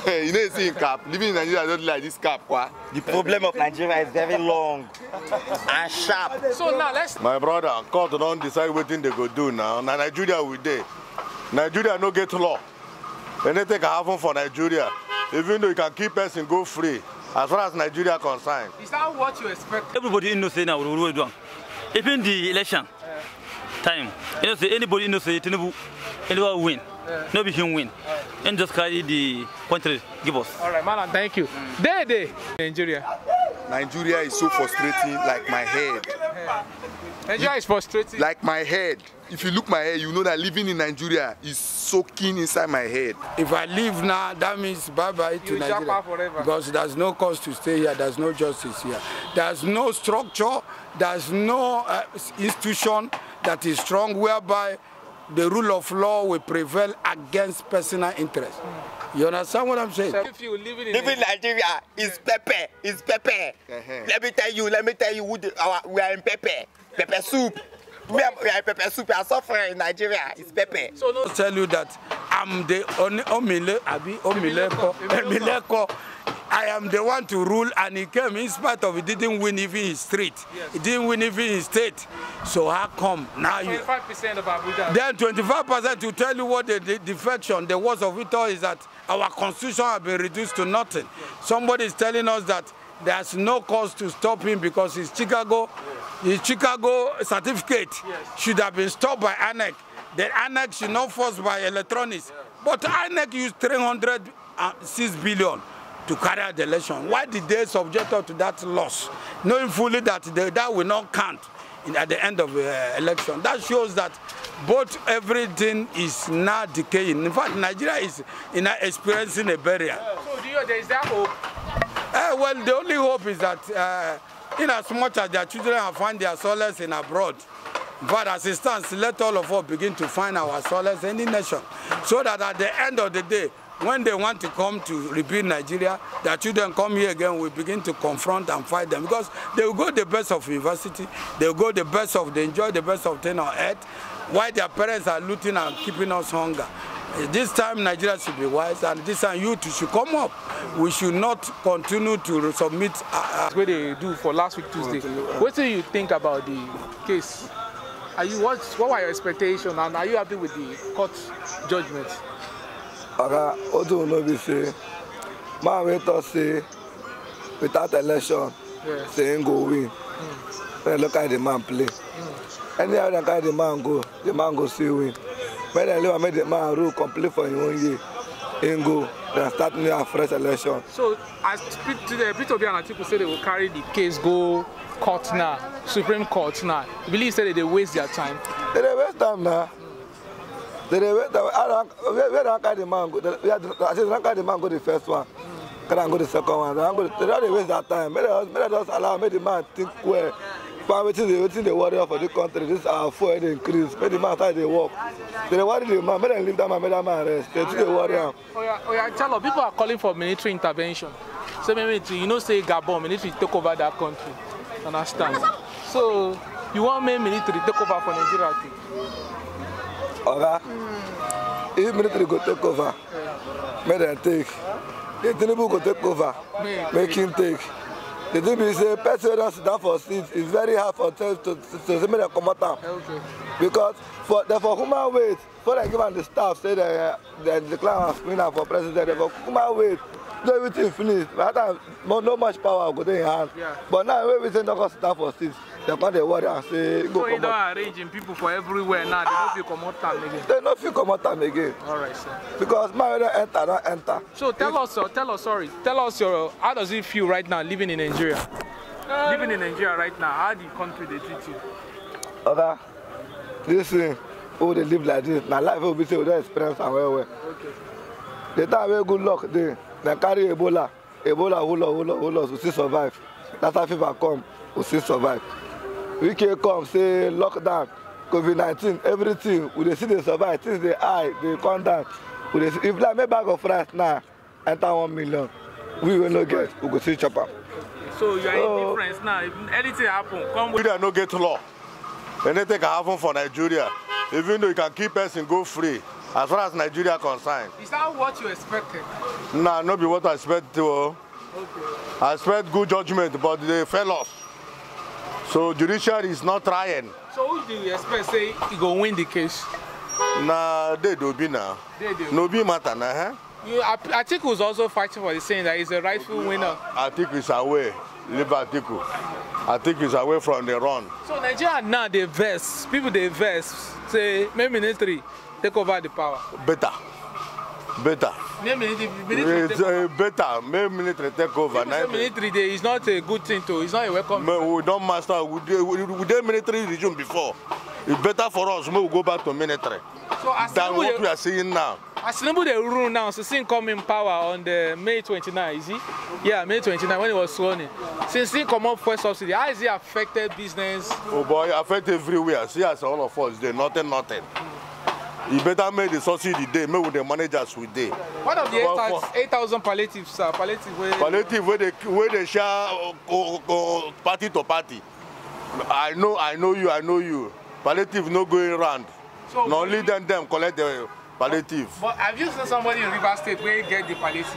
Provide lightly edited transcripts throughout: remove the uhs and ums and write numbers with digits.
You know, you see cap. Living in Nigeria, I don't like this cap. What? The problem of Nigeria is very long and sharp. So now let's. My brother, court don't decide what thing they go do now. Now Nigeria we dey. Nigeria no get law. Anything can happen for Nigeria. Even though you can keep person go free, as far as Nigeria concerned. Is that what you expect? Everybody innocent now. Even the election time, you know, say anybody innocent, anyone win. No be him win. And just carry the country give us. All right, man, thank you. Nigeria. Nigeria is so frustrating, like my head. Nigeria is frustrating. Like my head. If you look my head, you know that living in Nigeria is soaking inside my head. If I leave now, that means bye-bye to Nigeria. Because there's no cause to stay here, there's no justice here. There's no structure, there's no institution that is strong whereby the rule of law will prevail against personal interest. You understand what I'm saying? So if you living in Nigeria is pepper, Let me tell you, we are in pepper soup. We are pepper soup. We are suffering in Nigeria. It's pepper. So no, I'll tell you that I'm the Omileko. I am the one to rule, and he came in spite of he didn't win even his street. Yes. He didn't win even his state. So how come now you? 25% of Abuja. Then 25% to tell you what the defection, the worst of it all is that our constitution has been reduced to nothing. Yes. Somebody is telling us that there's no cause to stop him because his Chicago certificate should have been stopped by INEC. The INEC should not force by electronics. But INEC used 306 billion to carry out the election. Why did they subject us to that loss, knowing fully that that will not count at the end of the election? That shows that both everything is now decaying. In fact, Nigeria is experiencing a burial. So there is that hope? Well, the only hope is that in as much as their children have found their solace in abroad, but as it stands, let all of us begin to find our solace in the nation, so that at the end of the day, when they want to come to rebuild Nigeria, their children come here again, we begin to confront and fight them, because they will go the best of university, they will go they enjoy the best of things on earth, while their parents are looting and keeping us hunger. This time Nigeria should be wise, and this time youth should come up. We should not continue to submit. What they do for last week Tuesday. What do you think about the case? What were your expectations, and are you happy with the court judgment? Odu no be say, man wait us say, without election, saying go win. Then look at the man play. Any other guy the man go see win. When they leave, I made the man rule complete for 1 year. In go, then start new a fresh election. So, as Peter Obi and Atiku say they will carry the case go court now, Supreme Court now. You believe say they waste their time? They waste time now. They waste time. Where don't carry the man go? I say don't carry the man go the first one. Can go the second one? They don't waste that time. May they just allow the man think well. Waiting the warrior for the country. This our food increase. May the man start the work. They worry the man. May they leave that man. May that man rest. They the warrior. Tell us, people are calling for military intervention. So maybe say Gabon military take over that country. Understand? So you want military take over for Nigeria too? Okay. If military go take over, may they take. If Tinubu go take over, make him take. The thing is, person that sit down for seats is very hard for them to make them come out. Okay. Because for human weight, before they give them the staff, say they declare as winner for president, for human weight, do everything finished. No much power go in hand. Yeah. But now everything don't go sit down for seats. They come they worry and say go. So you don't arranging people for everywhere now. They don't feel come out time again. They don't feel come out time again. All right, sir. Because my don't enter. So tell us, how does it feel right now living in Nigeria? Living in Nigeria right now, how the country they treat you? Okay. This thing, oh they live like this. Now life will be so they experience and well. Okay. The time very good luck they carry Ebola who still survive. That's how people come who still survive. We can come say lockdown, COVID-19, everything. We see they survive. Things they high, they come down. If like make bag of rice now enter 1 million, we will not get. We go see chopper. So you are in difference now. If anything happen, come with. Nigeria no get law. Anything can happen for Nigeria. Even though you can keep person go free, as far as Nigeria concerned. Is that what you expected? Nah, not be what I expect. Okay. I expect good judgment, but they fail us. So judiciary is not trying. So who do you expect say he go win the case? Nah, they do be now. They do. No be matter now, Atiku was also fighting for the saying that he's a rightful winner. Atiku is away. Leave Atiku. Atiku is away from the run. So Nigeria now they vex. People they vex. Say, maybe military take over the power. Better. Better. Military better. Maybe military take over. Military is not a good thing too. It's not a welcome. We don't master. We did military regime before. It's better for us. We go back to military. So than what we are seeing now. As Tinubu they rule now, so since come in power on the May 29, is he? Yeah, May 29 when he was sworn in. Since he come up for subsidy, how is it affected business? Oh boy, affected everywhere. See as all of us there, nothing. You better make the subsidy day, make with the managers with day. What of the 8,000 palliatives, palliative where they share party to party. I know you. Palliative no going around. So not only them collect the palliative. But have you seen somebody in Rivers State where you get the palliative?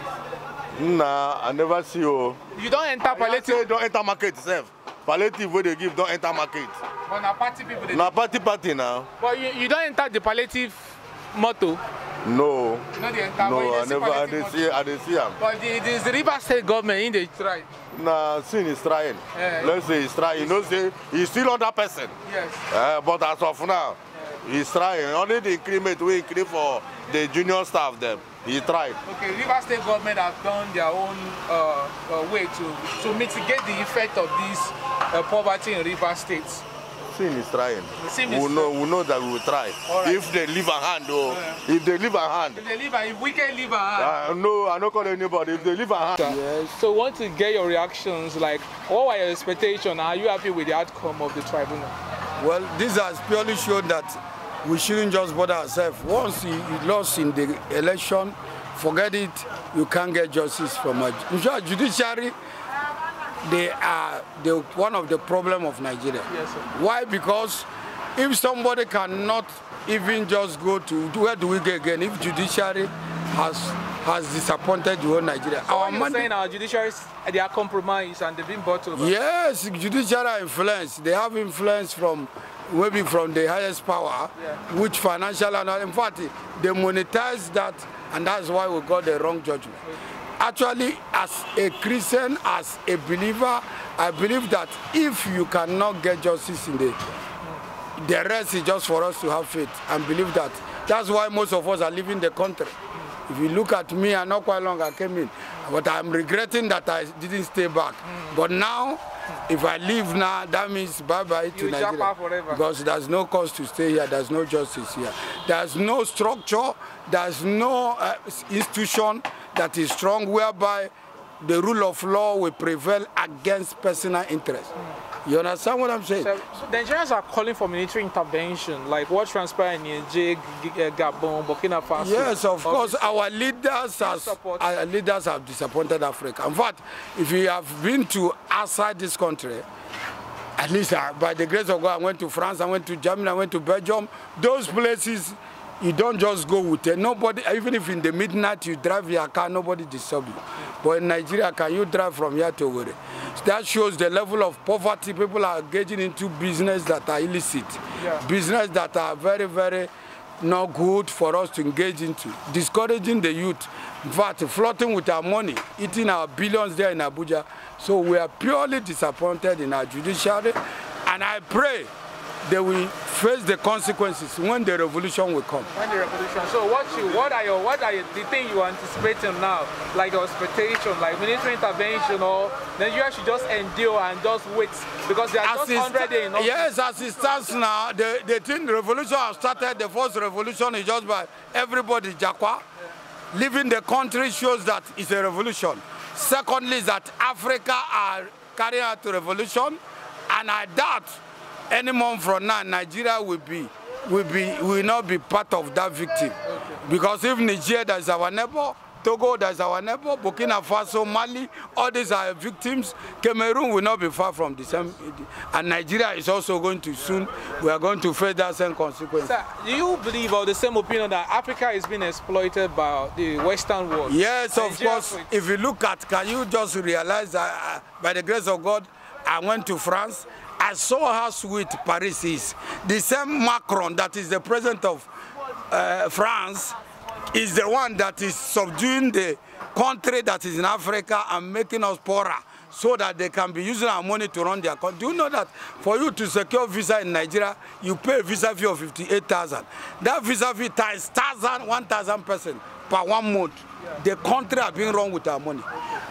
Nah, I never see you. You don't enter palliative? Don't enter market itself. Palliative where they give don't enter market. But now party people they now party now. But you don't enter the palliative motto? No. No, I didn't see him. But the Rivers State government in the try. Nah, sin is trying. Yeah. Let's say he's trying. You know, say he's still on that person. Yes. But as of now, he's trying. Only the increment we increase for the junior staff them. He tried. Okay, Rivers State government have done their own way to mitigate the effect of this poverty in Rivers State. Sin is trying. We know that we will try. Right. If they leave a hand, if they leave a hand. If we can leave a hand. No, I don't call anybody. If they leave a hand. Yes. So I want to get your reactions. Like, what were your expectations? Are you happy with the outcome of the tribunal? Well, this has purely shown that we shouldn't just bother ourselves. Once you lost in the election, forget it. You can't get justice from a judiciary. They are one of the problem of Nigeria. Yes, sir. Why? Because if somebody cannot even just go to, where do we get again? If judiciary has disappointed the whole Nigeria. So you're saying our judiciaries, they are compromised and they've been bought over? Yes, judiciary are influenced. They have influence from maybe from the highest power, which financial and in fact they monetize that, and that's why we got the wrong judgment. Actually, as a Christian, as a believer, I believe that if you cannot get justice in the rest is just for us to have faith and believe that. That's why most of us are leaving the country. If you look at me, I know quite long I came in, but I'm regretting that I didn't stay back. But now, if I leave now, that means bye-bye to Nigeria. Because there's no cause to stay here, there's no justice here. There's no structure, there's no institution that is strong whereby the rule of law will prevail against personal interest. You understand what I'm saying? So the Nigerians are calling for military intervention, like what transpired in Niger, Gabon, Burkina Faso. Yes, of course. Our leaders have disappointed Africa. In fact, if you have been to outside this country, at least by the grace of God, I went to France, I went to Germany, I went to Belgium. Those places, you don't just go with it. Nobody, even if in the midnight you drive your car, nobody disturbs you. But in Nigeria, can you drive from here to Owerri? So that shows the level of poverty. People are engaging into business that are illicit. Business that are very, very not good for us to engage into. Discouraging the youth. In fact, floating with our money, eating our billions there in Abuja. So we are purely disappointed in our judiciary. And I pray they will face the consequences when the revolution will come. When the revolution. So what are the things you are anticipating now? Like your expectation, like military intervention, or Nigeria should just endure and just wait because they are just 100 days. Yes, as it stands now, the revolution has started. The first revolution is just by everybody, Jakwa. Leaving the country shows that it's a revolution. Secondly, is that Africa are carrying out a revolution, and I doubt any month from now, Nigeria will not be part of that victim. Because if Nigeria is our neighbor, Togo, that's our neighbor, Burkina Faso, Mali, all these are victims. Cameroon will not be far from the same, and Nigeria is also going to soon, we are going to face that same consequence. Sir, do you believe or the same opinion that Africa is being exploited by the Western world? Yes, of course. If you look at, can you just realize that by the grace of God, I went to France, I saw how sweet Paris is. The same Macron that is the president of France is the one that is subduing the country that is in Africa and making us poorer so that they can be using our money to run their country. Do you know that for you to secure visa in Nigeria, you pay a visa fee of 58,000. That visa fee times 1,000 person per 1 month. The country are being run with our money.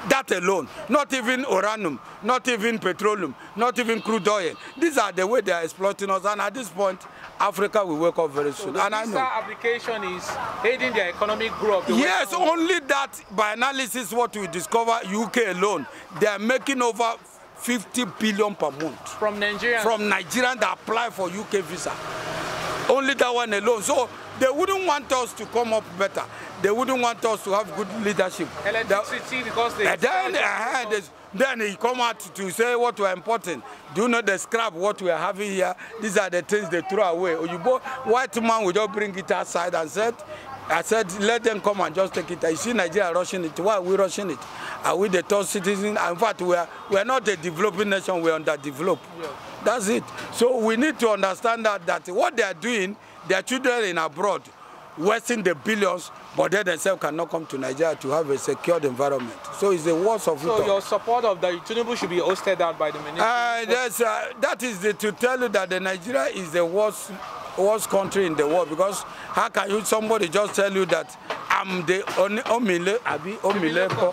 That alone, not even uranium, not even petroleum, not even crude oil. These are the way they are exploiting us, and at this point, Africa will wake up very soon. So and I know. application is aiding their economic growth. Yes, only that by analysis, what we discover, UK alone, they are making over 50 billion per month. From Nigeria? From Nigerians that apply for UK visa. Only that one alone. So they wouldn't want us to come up better. They wouldn't want us to have good leadership. Electricity, because they... Then he come out to say what we are important. Do you know the scrap what we are having here? These are the things they throw away. Oyibo, white man will just bring it outside and I said, let them come and just take it. You see Nigeria rushing it. Why are we rushing it? Are we the third citizen? In fact, we are not a developing nation, we are underdeveloped. Yeah. That's it. So we need to understand that what they are doing, their children in abroad, wasting the billions, but they themselves cannot come to Nigeria to have a secured environment. So it's the worst of it. So your support of the Tinubu should be hosted out by the ministry? That is to tell you that the Nigeria is the worst country in the world, because how can somebody just tell you that I'm the Omileko,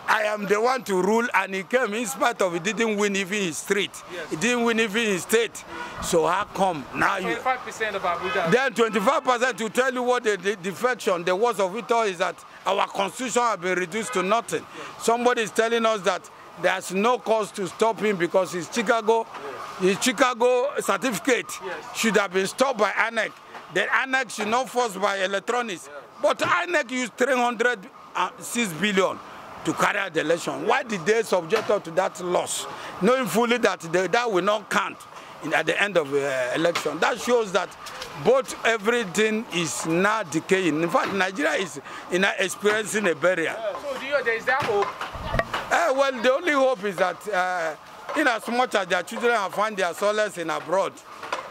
I am the one to rule, and he came in spite of he didn't win even his street. Yes. He didn't win even his state. So how come now 25% of Abuja? Then 25% to tell you what the defection, the worst of it all is that our constitution has been reduced to nothing. Yes. Somebody is telling us that there's no cause to stop him because his Chicago certificate should have been stopped by INEC. The INEC should not force by electronics. But INEC used 306 billion to carry out the election. Why did they subject us to that loss, knowing fully that that will not count at the end of the election? That shows that both everything is now decaying. In fact, Nigeria is experiencing a burial. So there is that hope? Well, the only hope is that in as much as their children have found their solace in abroad,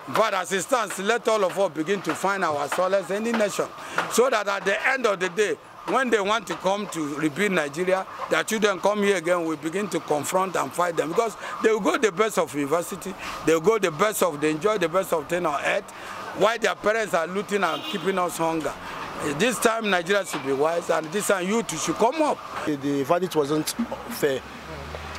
but as it stands, let all of us begin to find our solace in the nation, so that at the end of the day, when they want to come to rebuild Nigeria, their children come here again, we begin to confront and fight them, because they will go the best of university, they will go the best of, they enjoy the best of things on earth, while their parents are looting and keeping us hunger. This time Nigeria should be wise, and this time you too should come up. The verdict wasn't fair.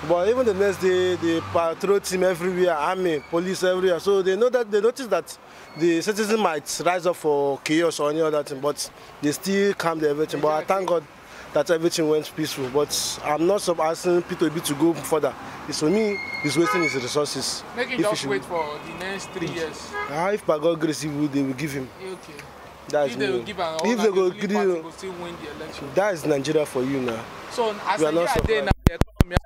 But even the next day, the patrol team everywhere, army, police everywhere, so they noticed that the citizens might rise up for chaos or any other thing, but they still calmed everything. But I thank God that everything went peaceful. But I'm not asking P2B to go further. It's for me, he's wasting his resources. Make him just wait for the next 3 years. If by God grace, they will give him. Okay. That's if they will give an if they go give you, will still win the election. That is Nigeria for you now. So as a year day now, the economy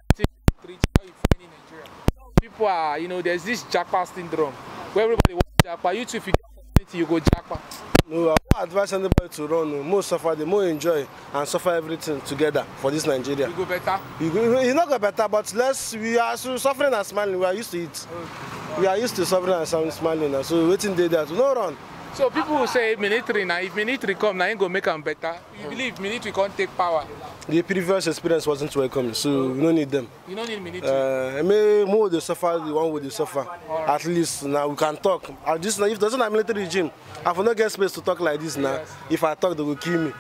people are, there's this jackpot syndrome where everybody wants jackpot. You too, if you get opportunity, you go jackpot. No, I won't advise anybody to run. More suffer, the more enjoy and suffer everything together for this Nigeria. You go better? You not go better, but we are suffering and smiling. We are used to it. Okay. We are used to suffering and smiling now. So waiting day there to no run. So people will say military now, if military come now, ain't go make them better. You believe military can't take power? The previous experience wasn't welcome, so we don't need them. You don't need military? More they suffer, the one with the suffer. Right. At least now we can talk. At this, if there's not a military regime, I will not get space to talk like this now. Yes. If I talk, they will kill me.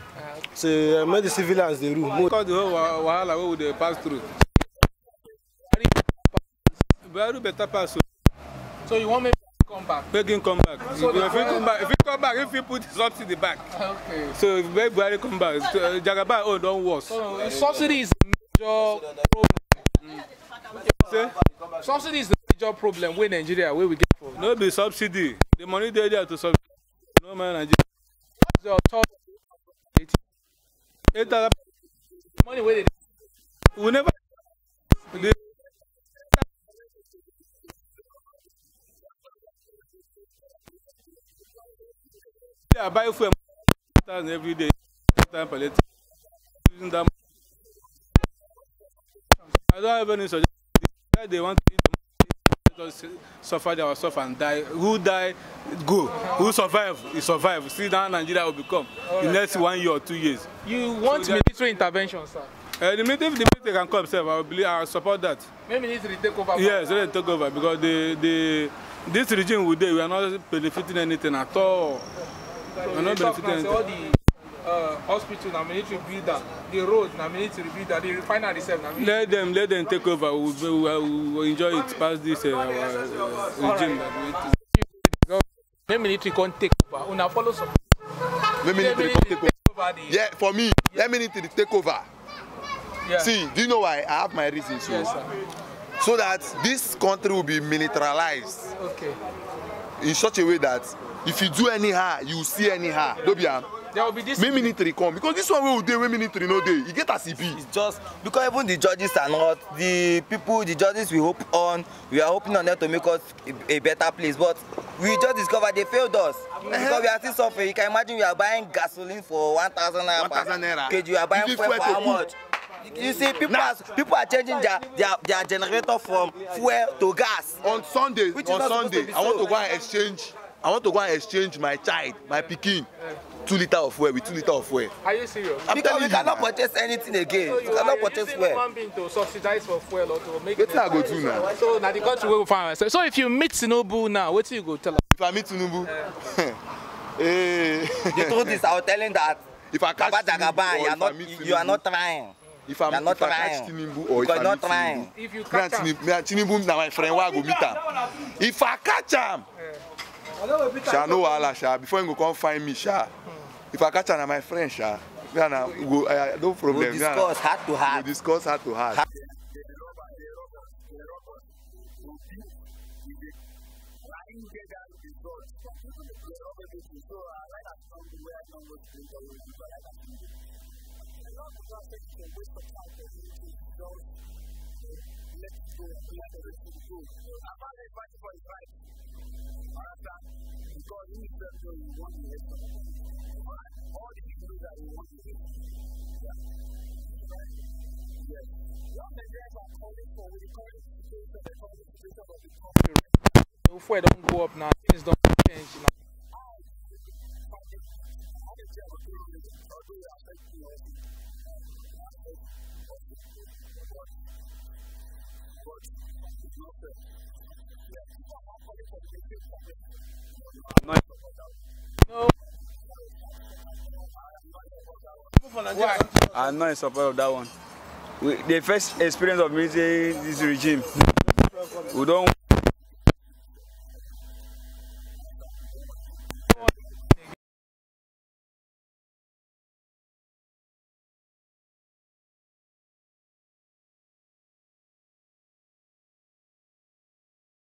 So make the civilians the rule. Because the whole wahala we will pass through. Very better pass. So you want me come back? Make him come back. So if he come back, if he put the subsidy back. Okay. So if Buhari come back, Jagaba don't worse. So subsidy is a major problem. Subsidy is the major problem with Nigeria, where we get from. No be subsidy. The money they there to subsidy. No man Nigeria. Money where they We never. I buy fuel every day. Time per liter. Using that. I don't have any suggestion. They want to eat the money, just suffer, they will suffer and die. Who die, go. Who survive, he survive. See now Nigeria will become in the next 1 year or 2 years. You want military intervention, sir? The military can come, sir. I support that. Maybe military take over. Yes, they take over because this regime we are not benefiting anything at all. So not benefiting anything. All the hospital na military builder, the road na military builder, the refinery itself na military. Let them take over. We'll enjoy it past this regime. When military can't take over, una follow some. When military can't take over. Yeah, for me, let military take over. Yeah. See, do you know why? I have my reasons. Yes, sir. So that this country will be militarized. Okay. In such a way that if you do anyhow, you see anyhow. There will be this. When military come, because this one will do when military no day. You get a CP. It's just because even the judges are not the people. The judges we are hoping on them to make us a better place. But we just discovered they failed us because we are still suffering. You can imagine we are buying gasoline for 1,000 naira. 1,000 naira. Okay, you are buying fuel for how much? You see, people are changing their generator from fuel to gas. On Sunday, I want to go and exchange my child, my pikin, 2 liters of fuel with 2 liters of fuel. Are you serious? Because we cannot purchase anything again. So you cannot purchase fuel. You want to subsidize for fuel or to make it? What I go do now? So now the country will find ourselves. So if you meet Tinubu now, what do you go tell us? If I meet Tinubu, the truth is, I was telling that if I catch Tinubu, you are not trying. If I catch Tinubu or if I meet Tinubu, if you catch Tinubu na my friend, why I go meet him? If I catch him, sha no wahala sha. Before he go come find me sha. If I catch him, na my friend sha. No problem. We discuss heart to heart. We discuss heart to heart. Before it don't go up now, things don't change now. I'm not in support of that one. The first experience of meeting this regime, we don't